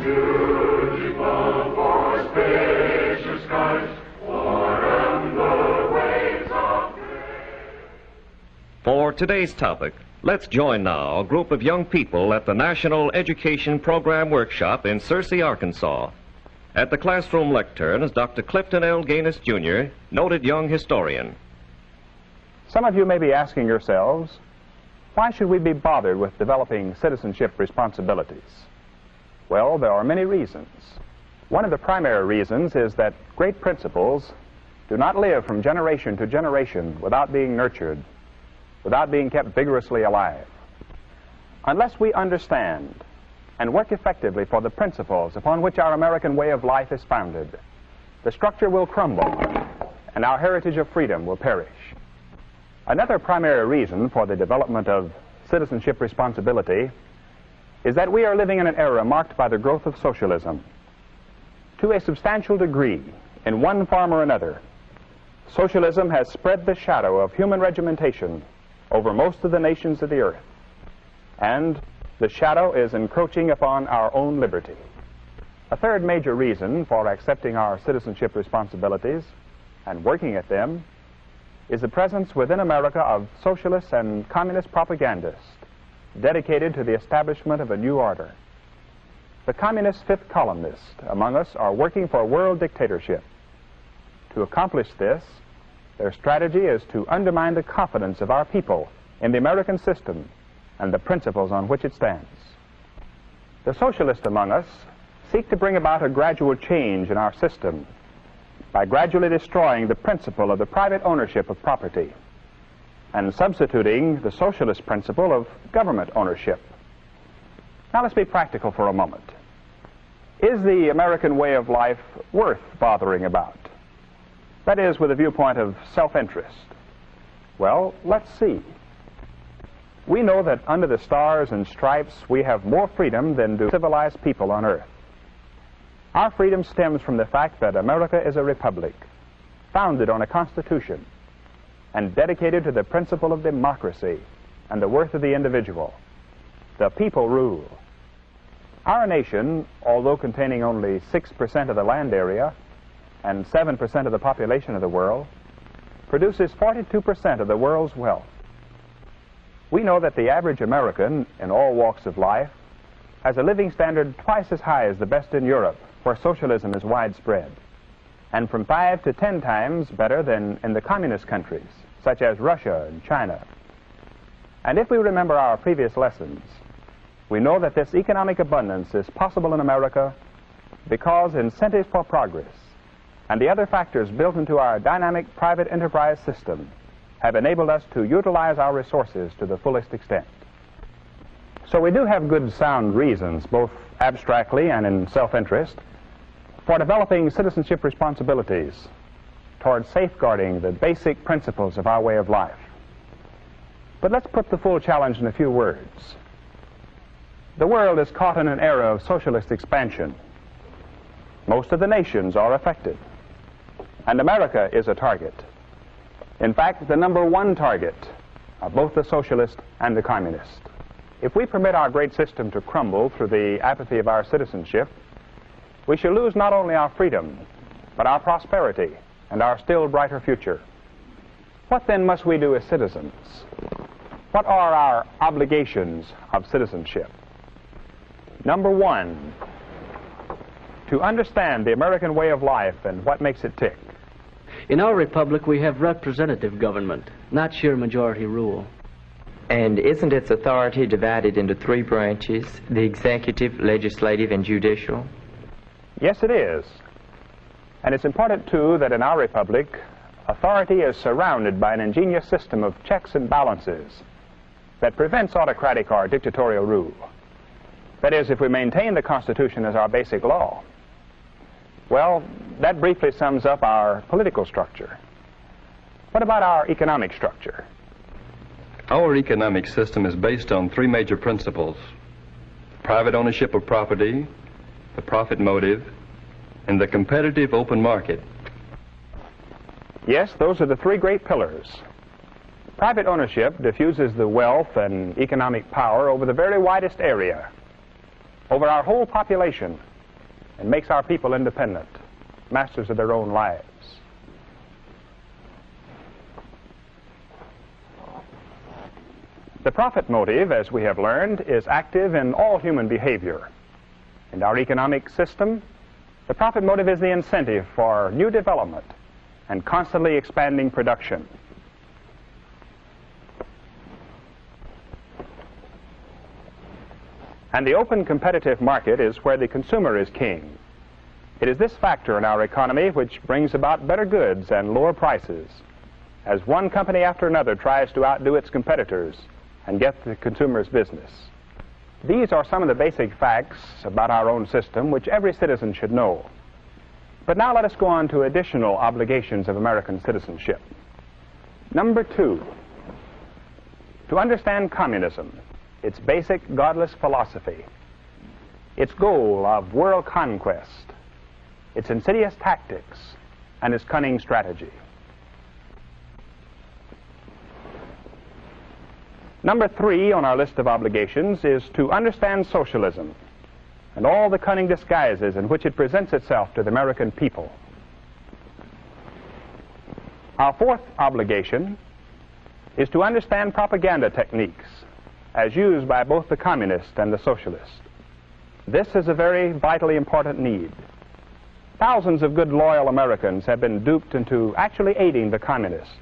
Beautiful for spacious skies, o'er the waves of grace. For today's topic, let's join now a group of young people at the National Education Program Workshop in Searcy, Arkansas. At the classroom lectern is Dr. Clifton L. Gaines, Jr., noted young historian. Some of you may be asking yourselves, why should we be bothered with developing citizenship responsibilities? Well, there are many reasons. One of the primary reasons is that great principles do not live from generation to generation without being nurtured, without being kept vigorously alive. Unless we understand and work effectively for the principles upon which our American way of life is founded, the structure will crumble and our heritage of freedom will perish. Another primary reason for the development of citizenship responsibility is that we are living in an era marked by the growth of socialism. To a substantial degree, in one form or another, socialism has spread the shadow of human regimentation over most of the nations of the earth, and the shadow is encroaching upon our own liberty. A third major reason for accepting our citizenship responsibilities and working at them is the presence within America of socialist and communist propagandists dedicated to the establishment of a new order. The communist fifth columnists among us are working for world dictatorship. To accomplish this, their strategy is to undermine the confidence of our people in the American system and the principles on which it stands. The socialists among us seek to bring about a gradual change in our system by gradually destroying the principle of the private ownership of property and substituting the socialist principle of government ownership. Now let's be practical for a moment. Is the American way of life worth bothering about? That is, with a viewpoint of self-interest. Well, let's see. We know that under the stars and stripes we have more freedom than do civilized people on earth. Our freedom stems from the fact that America is a republic, founded on a constitution, and dedicated to the principle of democracy and the worth of the individual. The people rule. Our nation, although containing only 6% of the land area and 7% of the population of the world, produces 42% of the world's wealth. We know that the average American in all walks of life has a living standard twice as high as the best in Europe, where socialism is widespread, and from 5 to 10 times better than in the communist countries, such as Russia and China. And if we remember our previous lessons, we know that this economic abundance is possible in America because incentives for progress and the other factors built into our dynamic private enterprise system have enabled us to utilize our resources to the fullest extent. So we do have good sound reasons, both abstractly and in self-interest, for developing citizenship responsibilities towards safeguarding the basic principles of our way of life. But let's put the full challenge in a few words. The world is caught in an era of socialist expansion. Most of the nations are affected, and America is a target. In fact, the number one target of both the socialist and the communist. If we permit our great system to crumble through the apathy of our citizenship, we shall lose not only our freedom, but our prosperity and our still brighter future. What then must we do as citizens? What are our obligations of citizenship? Number one, to understand the American way of life and what makes it tick. In our republic, we have representative government, not sheer majority rule. And isn't its authority divided into three branches, the executive, legislative, and judicial? Yes, it is. And it's important, too, that in our republic, authority is surrounded by an ingenious system of checks and balances that prevents autocratic or dictatorial rule. That is, if we maintain the Constitution as our basic law. Well, that briefly sums up our political structure. What about our economic structure? Our economic system is based on three major principles: private ownership of property, the profit motive, and the competitive open market. Yes, those are the three great pillars. Private ownership diffuses the wealth and economic power over the very widest area, over our whole population, and makes our people independent, masters of their own lives. The profit motive, as we have learned, is active in all human behavior. In our economic system, the profit motive is the incentive for new development and constantly expanding production. And the open competitive market is where the consumer is king. It is this factor in our economy which brings about better goods and lower prices, as one company after another tries to outdo its competitors and get the consumer's business. These are some of the basic facts about our own system which every citizen should know. But now let us go on to additional obligations of American citizenship. Number 2, to understand communism, its basic godless philosophy, its goal of world conquest, its insidious tactics, and its cunning strategy. Number 3 on our list of obligations is to understand socialism and all the cunning disguises in which it presents itself to the American people. Our 4th obligation is to understand propaganda techniques as used by both the communist and the socialist. This is a very vitally important need. Thousands of good, loyal Americans have been duped into actually aiding the communists,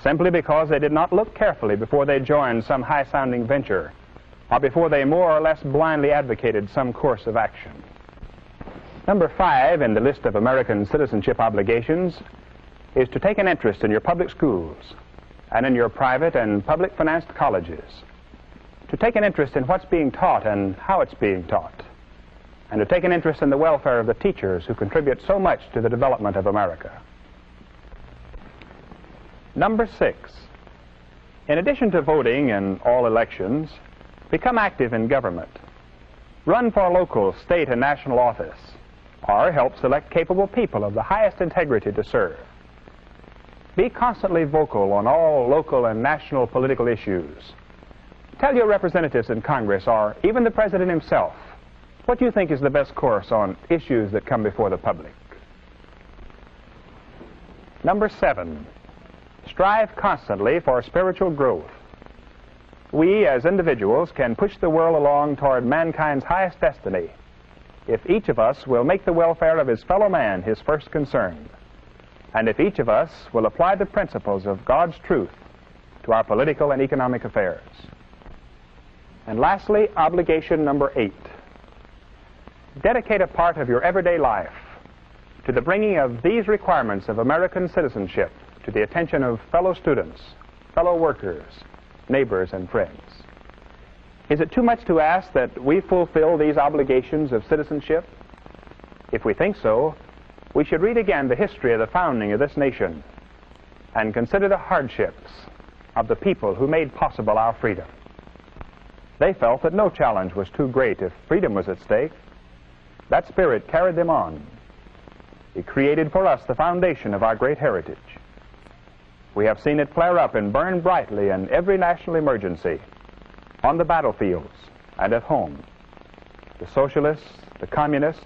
simply because they did not look carefully before they joined some high-sounding venture, or before they more or less blindly advocated some course of action. Number 5 in the list of American citizenship obligations is to take an interest in your public schools and in your private and public-financed colleges, to take an interest in what's being taught and how it's being taught, and to take an interest in the welfare of the teachers who contribute so much to the development of America. Number 6, in addition to voting in all elections, become active in government. Run for local, state, and national office, or help select capable people of the highest integrity to serve. Be constantly vocal on all local and national political issues. Tell your representatives in Congress, or even the President himself, what you think is the best course on issues that come before the public. Number 7, strive constantly for spiritual growth. We, as individuals, can push the world along toward mankind's highest destiny if each of us will make the welfare of his fellow man his first concern, and if each of us will apply the principles of God's truth to our political and economic affairs. And lastly, obligation number 8. Dedicate a part of your everyday life to the bringing of these requirements of American citizenship to the attention of fellow students, fellow workers, neighbors, and friends. Is it too much to ask that we fulfill these obligations of citizenship? If we think so, we should read again the history of the founding of this nation and consider the hardships of the people who made possible our freedom. They felt that no challenge was too great if freedom was at stake. That spirit carried them on. It created for us the foundation of our great heritage. We have seen it flare up and burn brightly in every national emergency, on the battlefields and at home. The socialists, the communists,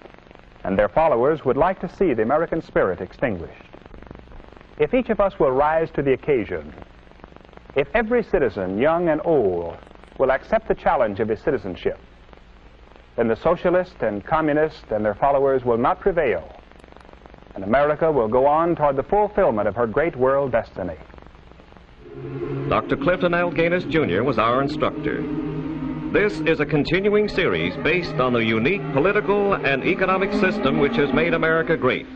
and their followers would like to see the American spirit extinguished. If each of us will rise to the occasion, if every citizen, young and old, will accept the challenge of his citizenship, then the socialists and communists and their followers will not prevail, and America will go on toward the fulfillment of her great world destiny. Dr. Clifton L. Gaines, Jr. was our instructor. This is a continuing series based on the unique political and economic system which has made America great.